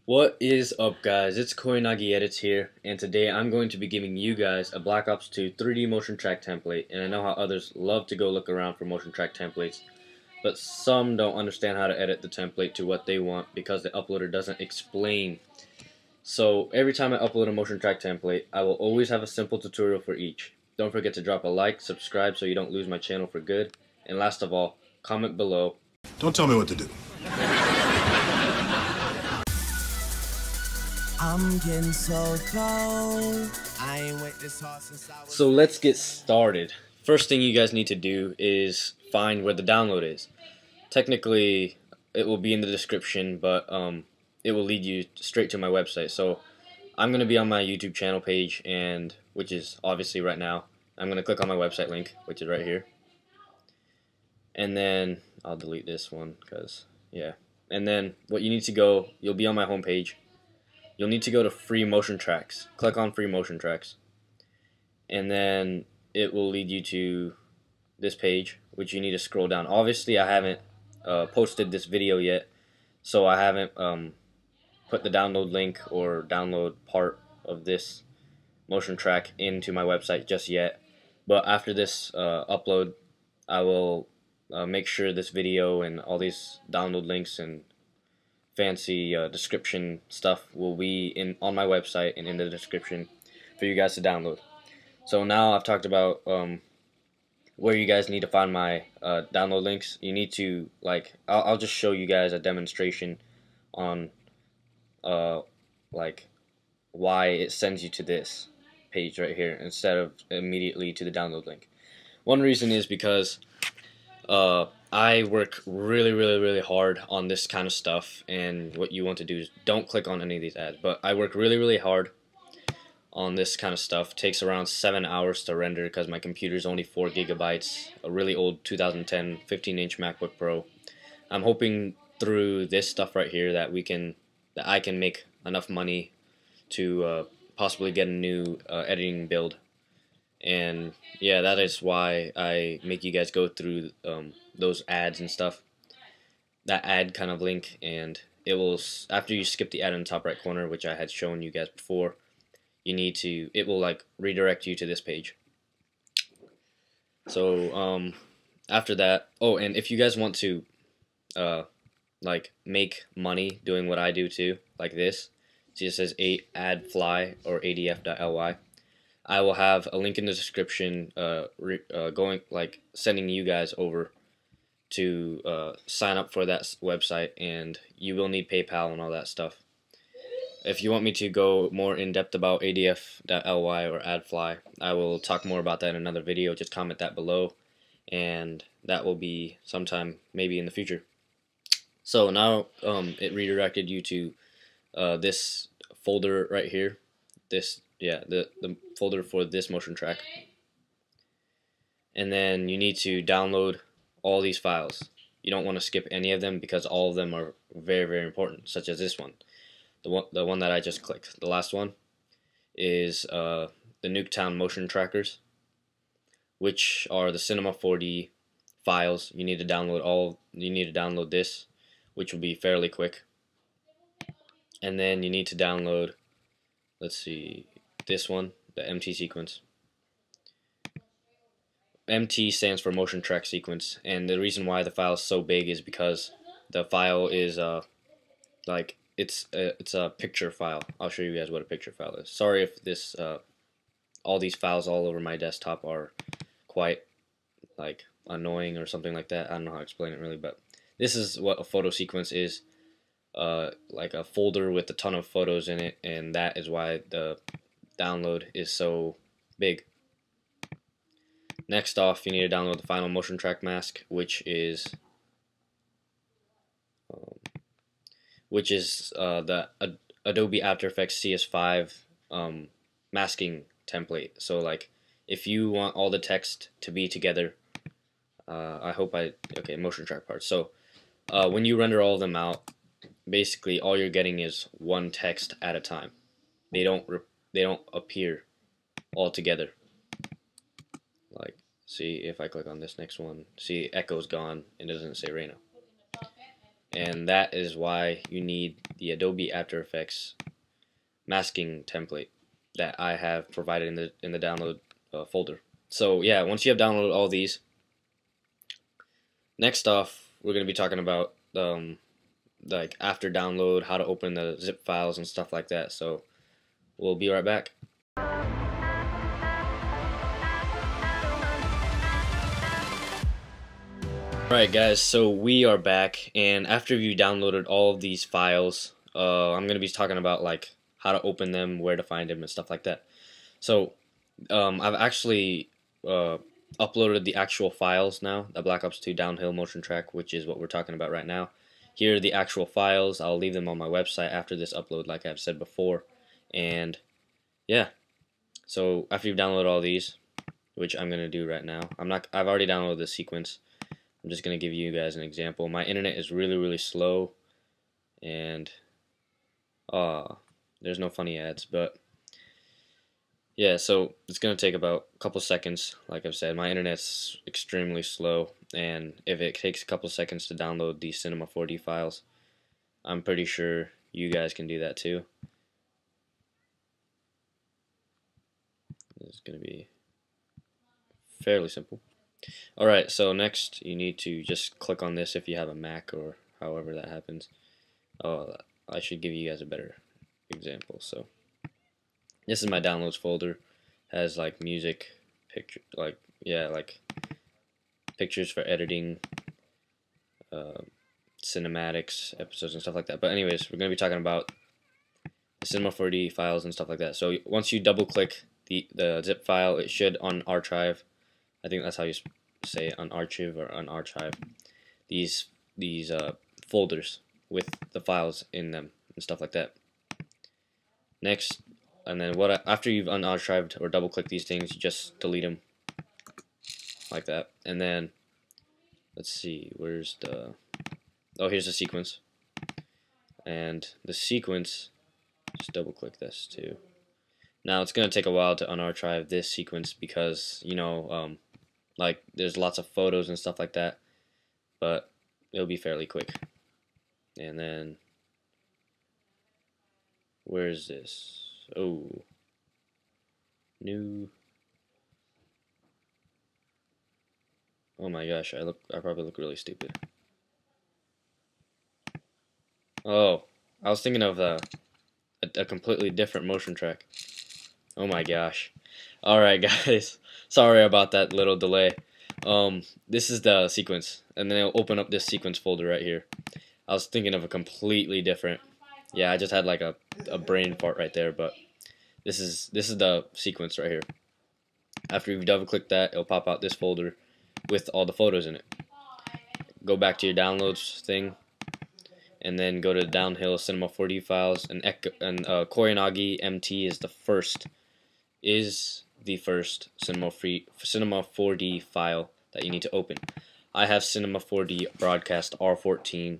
What is up, guys? It's KoyanagiEdits here, and today I'm going to be giving you guys a Black Ops 2 3D motion track template. And I know how others love to go look around for motion track templates, but some don't understand how to edit the template to what they want because the uploader doesn't explain. So every time I upload a motion track template, I will always have a simple tutorial for each. Don't forget to drop a like, subscribe so you don't lose my channel for good, and last of all, comment below. Don't tell me what to do. I'm getting so cold. I ain't went this hard since I was. So let's get started. First thing you guys need to do is find where the download is. Technically, it will be in the description, but it will lead you straight to my website. So I'm going to be on my YouTube channel page, and which is obviously right now. I'm going to click on my website link, which is right here. And then I'll delete this one because, yeah. And then what you need to go, you'll be on my home page. You'll need to go to free motion tracks. Click on free motion tracks. And then it will lead you to this page, which you need to scroll down. Obviously, I haven't posted this video yet, so I haven't put the download link or download part of this motion track into my website just yet. But after this upload, I will make sure this video and all these download links and fancy description stuff will be on my website and in the description for you guys to download. So now I've talked about where you guys need to find my download links. You need to, like, I'll just show you guys a demonstration on like why it sends you to this page right here instead of immediately to the download link. One reason is because I work really hard on this kind of stuff, and what you want to do is don't click on any of these ads, but I work really hard on this kind of stuff. It takes around 7 hours to render because my computer is only 4 gigabytes, a really old 2010 15-inch MacBook Pro. I'm hoping through this stuff right here that I can make enough money to possibly get a new editing build. And yeah, that is why I make you guys go through those ads and stuff. That ad kind of link, and it will, after you skip the ad in the top right corner, which I had shown you guys before, it will like redirect you to this page. So after that, oh, and if you guys want to like make money doing what I do too, like this, see it says adfly or adf.ly. I will have a link in the description sending you guys over to sign up for that website, and you will need PayPal and all that stuff. If you want me to go more in depth about adf.ly or adfly, I will talk more about that in another video. Just comment that below, and that will be sometime maybe in the future. So now it redirected you to this folder right here. The folder for this motion track. And then you need to download all these files. You don't want to skip any of them because all of them are very important, such as this one. The one that I just clicked. The last one is the Nuketown motion trackers, which are the Cinema 4D files. You need to download this, which will be fairly quick. And then you need to download, let's see, this one, the MT sequence. MT stands for motion track sequence, and the reason why the file is so big is because the file is like it's a picture file. I'll show you guys what a picture file is. Sorry if this all these files all over my desktop are quite like annoying or something like that. I don't know how to explain it really, but this is what a photo sequence is. Like a folder with a ton of photos in it, and that is why the download is so big. Next off, you need to download the final motion track mask, which is the Adobe After Effects CS5 masking template. So like if you want all the text to be together, motion track parts. So when you render all of them out, basically all you're getting is one text at a time. They don't appear all together. Like, see, if I click on this next one, see, echo's gone, and it doesn't say Reno. and that is why you need the Adobe After Effects masking template that I have provided in the download folder. So yeah, once you have downloaded all these, next off we're going to be talking about like after download, how to open the zip files and stuff like that. So we'll be right back. Alright guys, so we are back, and after you downloaded all of these files, I'm going to be talking about like how to open them, where to find them, and stuff like that. So I've actually uploaded the actual files now, the Black Ops 2 Downhill motion track, which is what we're talking about right now. Here are the actual files. I'll leave them on my website after this upload, like I've said before. And yeah, so after you've downloaded all these, which I'm going to do right now, I've already downloaded the sequence. I'm just going to give you guys an example. My internet is really slow, and there's no funny ads, but yeah, so it's going to take about a couple seconds. Like I've said, my internet's extremely slow, and if it takes a couple seconds to download these Cinema 4D files, I'm pretty sure you guys can do that too. It's going to be fairly simple. Alright, so next you need to just click on this if you have a Mac or however that happens. Oh, I should give you guys a better example. So this is my downloads folder. Has like music, picture, like pictures for editing, cinematics, episodes and stuff like that. But anyways, we're going to be talking about the Cinema 4D files and stuff like that. So once you double click the zip file, it should unarchive. I think that's how you say it, unarchive or unarchive. These folders with the files in them and stuff like that. Next, and then after you've unarchived or double click these things, you just delete them like that. And then let's see, where's the here's the sequence. And the sequence, just double click this too. Now it's gonna take a while to unarchive this sequence because like there's lots of photos and stuff like that, but it'll be fairly quick. And then where's this? Oh, new. Oh my gosh, I probably look really stupid. Oh, I was thinking of a completely different motion track. Oh my gosh. Alright guys, sorry about that little delay. This is the sequence, and then I'll open up this sequence folder right here. I was thinking of a completely different. Yeah, I just had like a brain fart right there, but this is the sequence right here. After you've double clicked that, it'll pop out this folder with all the photos in it. Go back to your downloads thing, and then go to DownHill Cinema 4D files, and KoyanagiEdits is the first Cinema 4D file that you need to open. I have Cinema 4D Broadcast R14,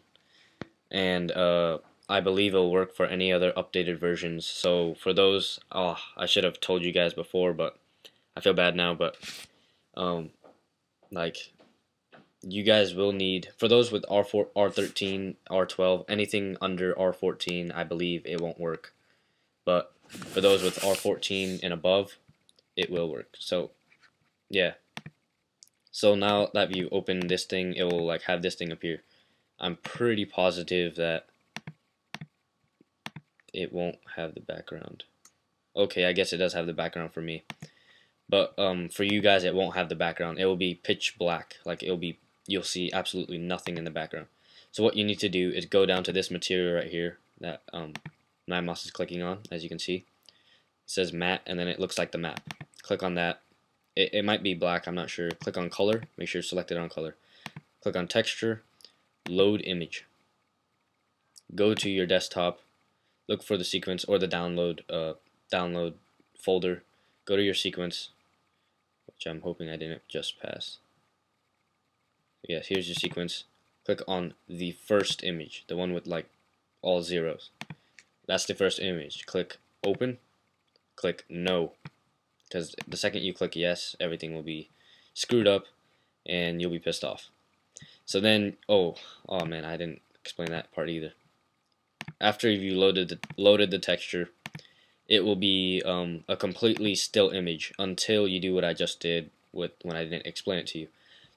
and I believe it'll work for any other updated versions. So for those, I should have told you guys before, but I feel bad now. But like, you guys will need, for those with R4, R13, R12, anything under R14, I believe it won't work. But for those with R14 and above, it will work. So yeah. So now that you open this thing, it will like have this thing appear. I'm pretty positive that it won't have the background. Okay, I guess it does have the background for me. But for you guys, it won't have the background. It will be pitch black. Like you'll see absolutely nothing in the background. So what you need to do is go down to this material right here that my mouse is clicking on, as you can see. It says matte, and then it looks like the map. Click on that. It might be black, I'm not sure. Click on color. Make sure it's selected on color. Click on texture. Load image. Go to your desktop. Look for the sequence or the download folder. Go to your sequence, which I'm hoping I didn't just pass. Yes, here's your sequence. Click on the first image, the one with like all zeros. That's the first image. Click open. Click no, because the second you click yes, everything will be screwed up and you'll be pissed off. So then, oh man, I didn't explain that part either. After you loaded the texture, it will be a completely still image until you do what I just did with when I didn't explain it to you.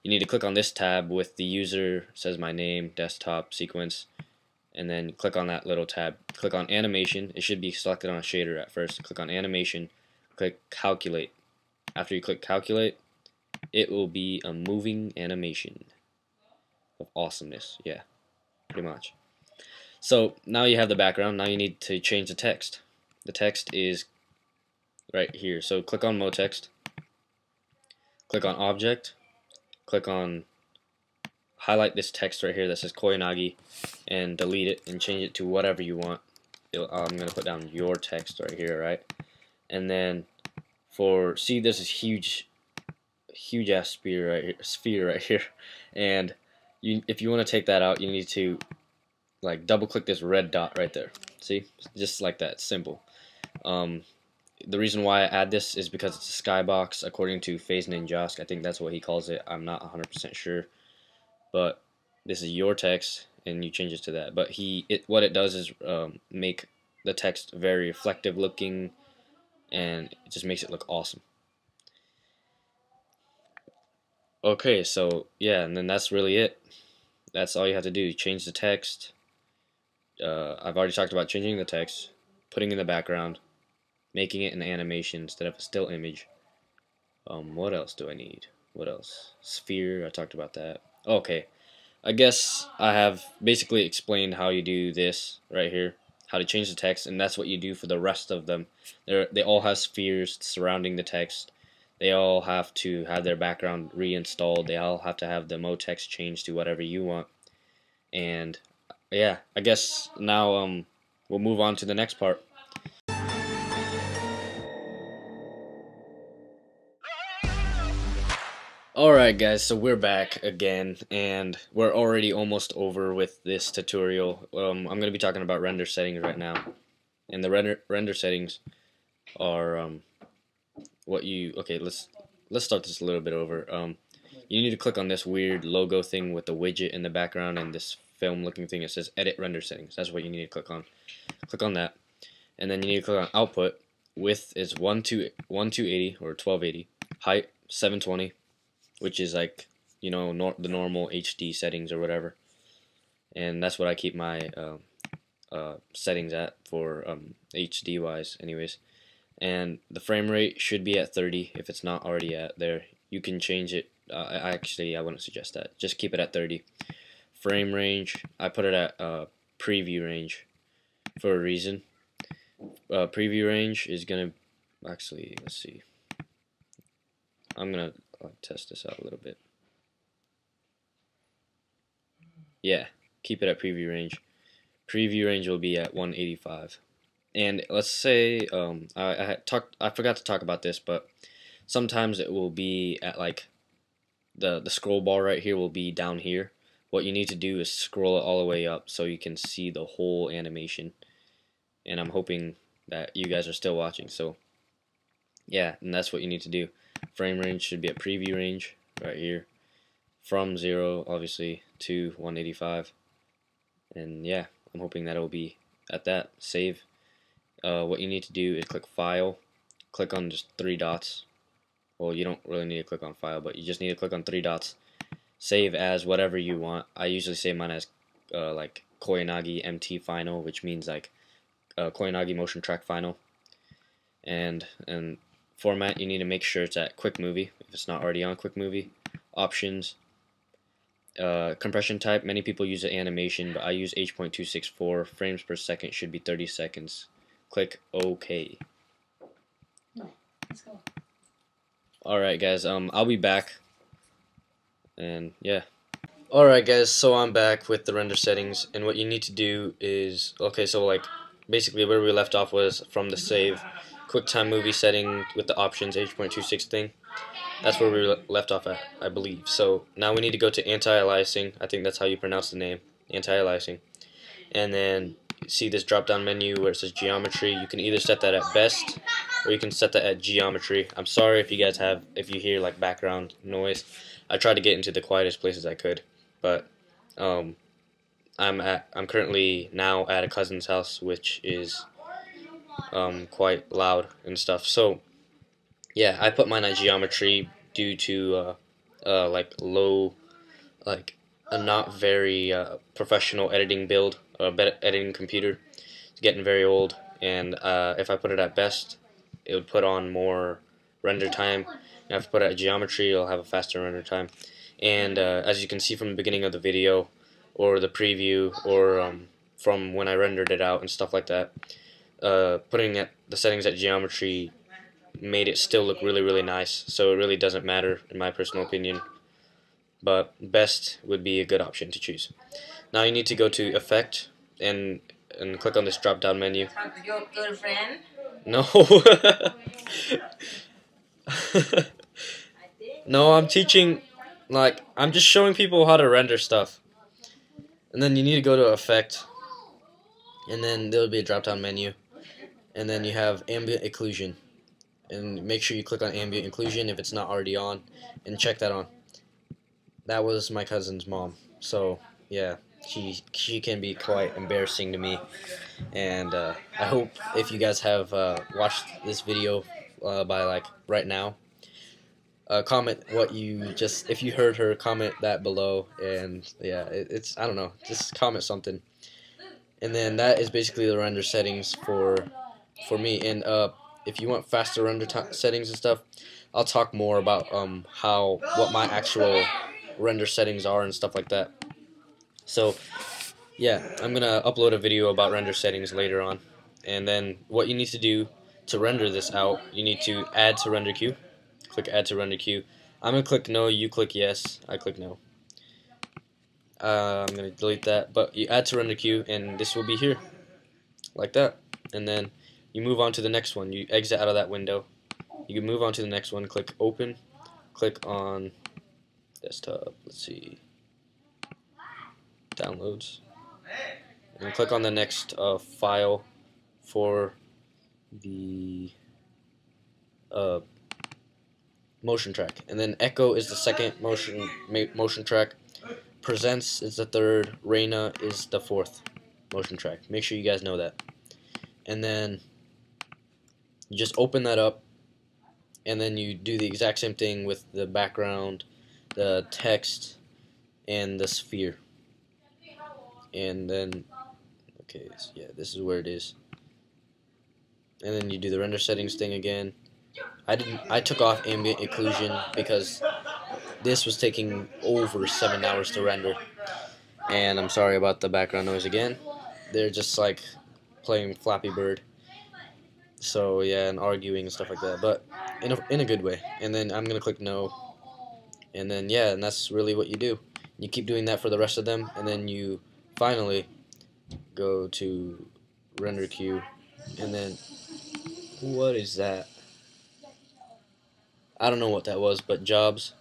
You need to click on this tab with the user, says my name, desktop, sequence, and then click on that little tab. Click on animation. It should be selected on a shader at first. Click on animation, click calculate. After you click calculate, it will be a moving animation of awesomeness. Yeah, pretty much. So now you have the background. Now you need to change the text. The text is right here. So click on Mo Text, click on Object, click on highlight this text right here that says Koyanagi, and delete it and change it to whatever you want. I'm gonna put down your text right here, right? And then see, there's this huge ass sphere right here, and if you want to take that out, you need to like double click this red dot right there. See, just like that, simple. The reason why I add this is because it's a skybox according to Phase Ninjask. I think that's what he calls it. I'm not 100% sure, but this is your text and you change it to that. But what it does is make the text very reflective looking, and it just makes it look awesome. Okay, so yeah, and then that's really it. That's all you have to do. Change the text. I've already talked about changing the text, putting in the background, making it an animation instead of a still image. What else do I need? What else? Sphere, I talked about that. Okay, I guess I have basically explained how you do this right here, how to change the text, and that's what you do for the rest of them. They all have spheres surrounding the text. They all have to have their background reinstalled. They all have to have the Mo text changed to whatever you want. And yeah, I guess now we'll move on to the next part. Alright guys, so we're back again, and we're already almost over with this tutorial. I'm going to be talking about render settings right now. And the render settings are okay, let's start this a little bit over. You need to click on this weird logo thing with the widget in the background and this film looking thing. It says edit render settings. That's what you need to click on. Click on that, and then you need to click on output. Width is 1280 or 1280. Height 720, which is like, you know, the normal HD settings or whatever. And that's what I keep my settings at for HD wise anyways. And the frame rate should be at 30 if it's not already at there. You can change it. Actually, I wouldn't suggest that. Just keep it at 30. Frame range, I put it at preview range for a reason. Preview range is gonna, actually, let's see. I'm gonna test this out a little bit. Yeah, keep it at preview range. Preview range will be at 185. And let's say I forgot to talk about this, but sometimes it will be at like the scroll bar right here will be down here. What you need to do is scroll it all the way up so you can see the whole animation. And I'm hoping that you guys are still watching. So yeah, and that's what you need to do. Frame range should be at preview range right here, from 0 obviously to 185. And yeah, I'm hoping that it will be at that. Save. What you need to do is click File, click on just 3 dots. Well, you don't really need to click on File, but you just need to click on 3 dots. Save as whatever you want. I usually save mine as like Koyanagi MT Final, which means like Koyanagi Motion Track Final. And format, you need to make sure it's at Quick Movie if it's not already on Quick Movie. Options. Compression type, many people use the animation, but I use H.264. Frames per second should be 30 seconds. Click OK. No, let's go. Alright guys, I'll be back. And yeah. Alright guys, so I'm back with the render settings, and what you need to do is, okay, so like basically where we left off was from the save QuickTime movie setting with the options H.26 thing. That's where we left off at, I believe. So now we need to go to anti-aliasing. I think that's how you pronounce the name, anti-aliasing. And then see this drop down menu where it says geometry. You can either set that at best or you can set that at geometry. I'm sorry if you hear like background noise. I tried to get into the quietest places I could, but I I'm currently now at a cousin's house, which is quite loud and stuff. So yeah, I put mine at geometry due to like low, like a not very professional editing build, editing computer. It's getting very old, and if I put it at best, it would put on more render time. And if I put it at geometry, it'll have a faster render time. And as you can see from the beginning of the video, or the preview, or from when I rendered it out and stuff like that, putting the settings at geometry made it still look really nice. So it really doesn't matter in my personal opinion, but best would be a good option to choose. Now you need to go to Effect and click on this drop down menu. Talk to your good friend. No. No, I'm teaching, like, I'm just showing people how to render stuff. And then you need to go to Effect, and then there'll be a drop down menu, and then you have ambient occlusion, and make sure you click on ambient occlusion if it's not already on, and check that on. That was my cousin's mom, so yeah, she can be quite embarrassing to me, and I hope if you guys have watched this video by like right now, comment what you just, if you heard her, comment that below, and yeah, it's I don't know, just comment something. And then that is basically the render settings for me. And if you want faster render settings and stuff, I'll talk more about what my actual render settings are and stuff like that. So yeah, I'm gonna upload a video about render settings later on. And then what you need to do to render this out, you need to add to render queue. Click add to render queue. I'm gonna click no, you click yes, I click no. I'm gonna delete that, but you add to render queue, and this will be here, like that. And then you move on to the next one. You exit out of that window. You can move on to the next one. Click open. Click on desktop. Let's see, downloads, and click on the next file for the motion track. And then Echo is the second motion track. Presents is the third. Reina is the fourth motion track. Make sure you guys know that. And then you just open that up, and then you do the exact same thing with the background, the text, and the sphere. And then, okay, so yeah, this is where it is. And then you do the render settings thing again. I took off ambient occlusion because this was taking over 7 hours to render. And I'm sorry about the background noise again. They're just like playing Flappy Bird. So yeah, and arguing and stuff like that, but in a good way. And then I'm gonna click no. And then yeah, and that's really what you do. You keep doing that for the rest of them, and then you finally go to render queue. And then what is that? I don't know what that was, but jobs.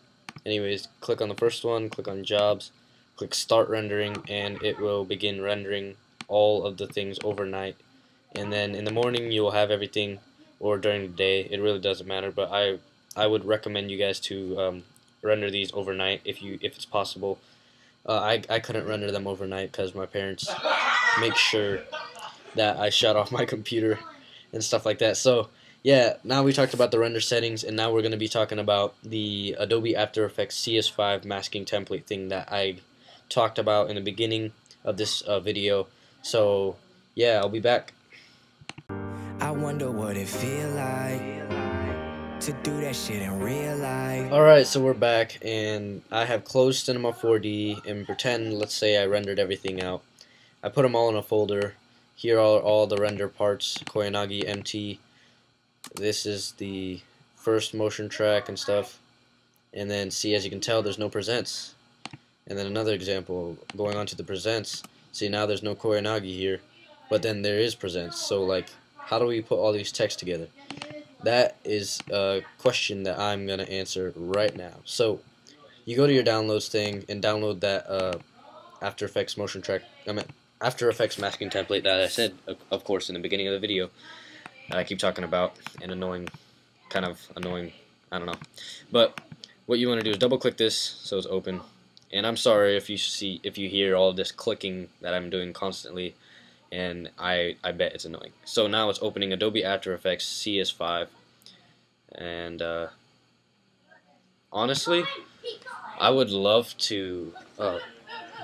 Anyways, click on the first one, click on jobs, click start rendering, and it will begin rendering all of the things overnight. And then in the morning you will have everything, or during the day, it really doesn't matter, but I would recommend you guys to render these overnight if it's possible. I couldn't render them overnight because my parents make sure that I shut off my computer and stuff like that. So yeah, now we talked about the render settings, and now we're going to be talking about the Adobe After Effects CS5 masking template thing that I talked about in the beginning of this video. So yeah, I'll be back. I wonder what it feel like to do that shit in real life. Alright, so we're back, and I have closed Cinema 4D, and pretend, let's say I rendered everything out. I put them all in a folder. Here are all the render parts, Koyanagi MT. This is the first motion track and stuff. And then see, as you can tell, there's no presents. And then another example, going on to the presents. See, now there's no Koyanagi here, but then there is presents. So like, how do we put all these texts together? That is a question that I'm gonna answer right now. So you go to your downloads thing and download that After Effects motion track. After Effects masking template that I said, of course, in the beginning of the video. That I keep talking about, and kind of annoying, I don't know. But what you want to do is double click this so it's open, And I'm sorry if you hear all this clicking that I'm doing constantly, and I bet it's annoying. So now it's opening Adobe After Effects CS5, and honestly, I would love to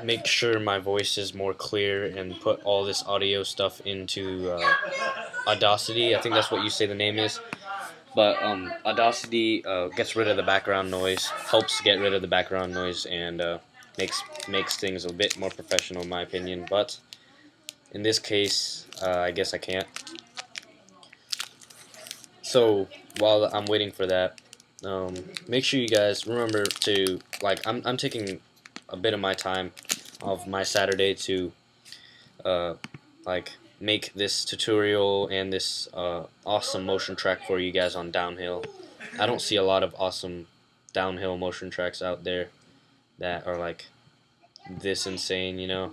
make sure my voice is more clear and put all this audio stuff into Audacity. I think that's what you say the name is. But Audacity gets rid of the background noise, helps get rid of the background noise, and makes things a bit more professional in my opinion. But in this case, I guess I can't. So while I'm waiting for that, make sure you guys remember to I'm taking a bit of my time of my Saturday to make this tutorial and this awesome motion track for you guys on DownHill. I don't see a lot of awesome DownHill motion tracks out there that are like this insane, you know?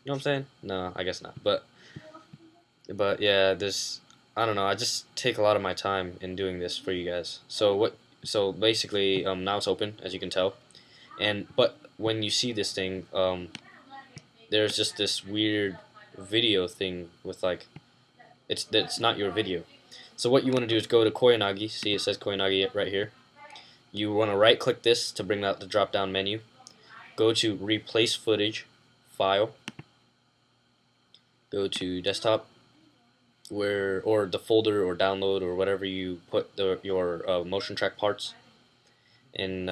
You know what I'm saying? No, I guess not. But yeah, I don't know, I just take a lot of my time in doing this for you guys. So basically now it's open, as you can tell. But when you see this thing, there's just this weird video thing with it's not your video. So what you want to do is go to Koyanagi. See, it says Koyanagi right here. You want to right click this to bring out the drop down menu. Go to replace footage, file. Go to desktop, or the folder or download or whatever you put your motion track parts in.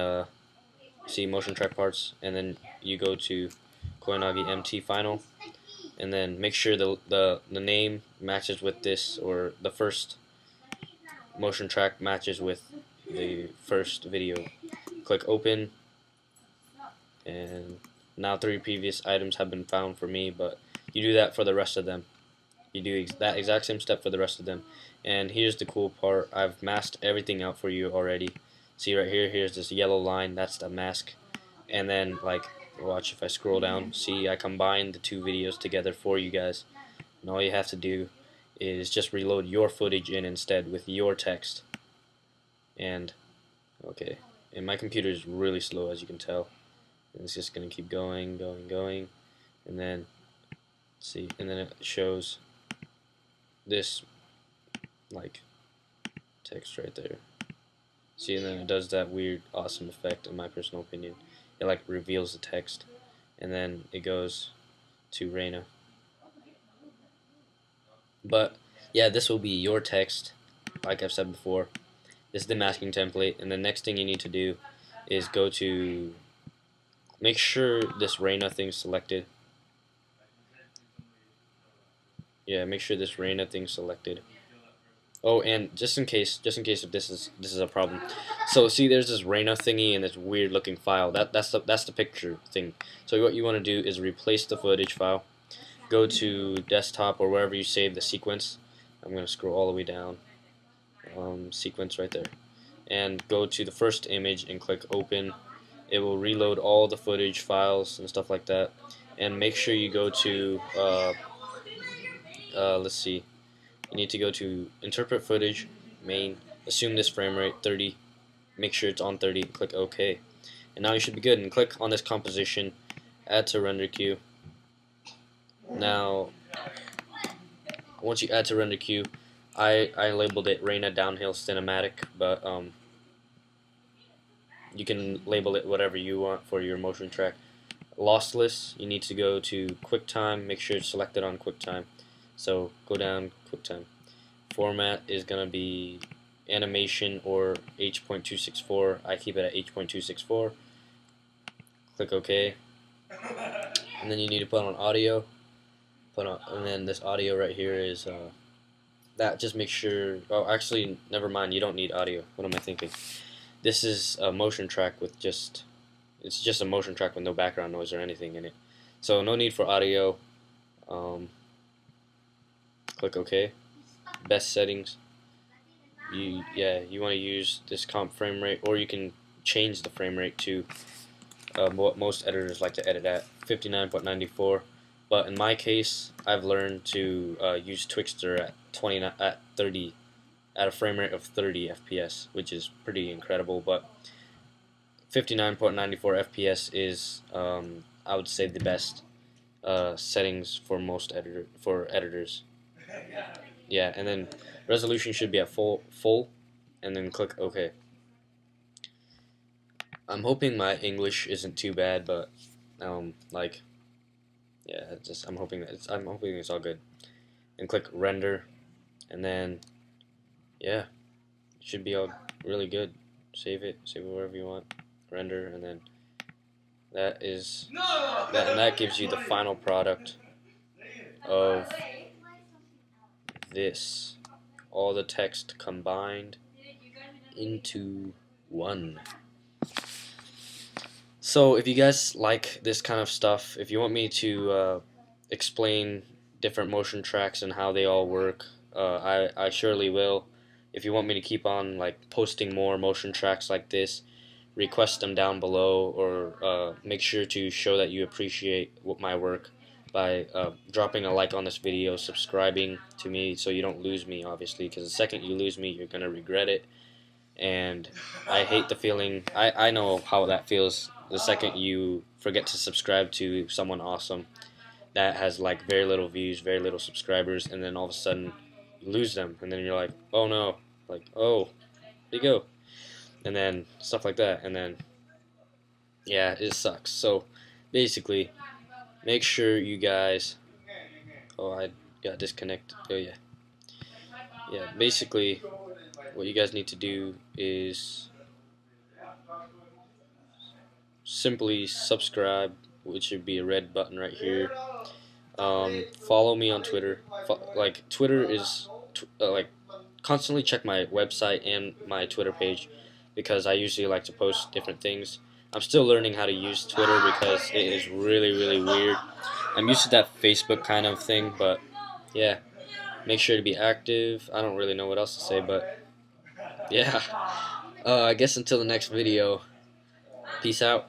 See motion track parts, and then you go to Koyanagi MT final, and then make sure the name matches with this, or the first motion track matches with the first video. Click open, and now 3 previous items have been found for me, but you do that for the rest of them. You do that exact same step for the rest of them. And here's the cool part, I've masked everything out for you already. See right here, here's this yellow line, that's the mask. And then watch if I scroll down, see I combined the 2 videos together for you guys. And all you have to do is just reload your footage in instead with your text. And okay, and my computer is really slow, as you can tell. And it's just gonna keep going, and then see, and then it shows this text right there. See, and then it does that weird, awesome effect, in my personal opinion. It reveals the text, and then it goes to Reina. But yeah, this will be your text, like I've said before. This is the masking template, and the next thing you need to do is go to, make sure this Reina thing's selected. Yeah, make sure this Reina thing's selected. Oh, and just in case if this is a problem. So see, there's this Reina thingy and this weird looking file. That's the picture thing. So what you want to do is replace the footage file. Go to desktop or wherever you save the sequence. I'm going to scroll all the way down. Sequence right there. And go to the first image and click open. It will reload all the footage files and stuff like that. And make sure you go to let's see. You need to go to interpret footage, main, assume this frame rate 30, make sure it's on 30, click OK. And now you should be good, and click on this composition, add to render queue. Now once you add to render queue, I labeled it Reina Downhill Cinematic, but you can label it whatever you want for your motion track. Lossless, you need to go to QuickTime, make sure it's selected on QuickTime. So go down, QuickTime. Format is going to be animation or H.264. I keep it at H.264. Click OK. And then you need to put on audio. And then this audio right here is that. Just make sure. Oh, actually, never mind. You don't need audio. What am I thinking? This is a motion track with it's just a motion track with no background noise or anything in it. So no need for audio. Click OK. Best settings. You want to use this comp frame rate, or you can change the frame rate to what most editors like to edit at, 59.94. But in my case, I've learned to use Twixtor at a frame rate of 30 FPS, which is pretty incredible. But 59.94 FPS is I would say the best settings for most editors. Yeah, and then resolution should be at full, and then click OK. I'm hoping my English isn't too bad, but like, yeah, I'm hoping it's all good. And click render, and then yeah, it should be all really good. Save it wherever you want. Render, and then that gives you the final product of this, all the text combined into one. So if you guys like this kind of stuff, if you want me to explain different motion tracks and how they all work, I surely will. If you want me to keep on like posting more motion tracks like this, request them down below, or make sure to show that you appreciate my work by dropping a like on this video, subscribing to me so you don't lose me, obviously, because the second you lose me, you're gonna regret it. And I hate the feeling. I know how that feels the second you forget to subscribe to someone awesome that has like very little views, very little subscribers, and then all of a sudden you lose them, and then you're like, oh no, like, oh, where'd he go? And then stuff like that, and then yeah, it sucks. So basically, make sure you guys, oh, I got disconnected. Oh yeah, basically what you guys need to do is simply subscribe, which should be a red button right here. Follow me on Twitter. Like, Twitter is like, constantly check my website and my Twitter page, because I usually like to post different things. I'm still learning how to use Twitter because it is really, really weird. I'm used to that Facebook kind of thing, but yeah, make sure to be active. I don't really know what else to say, but yeah, I guess until the next video, peace out.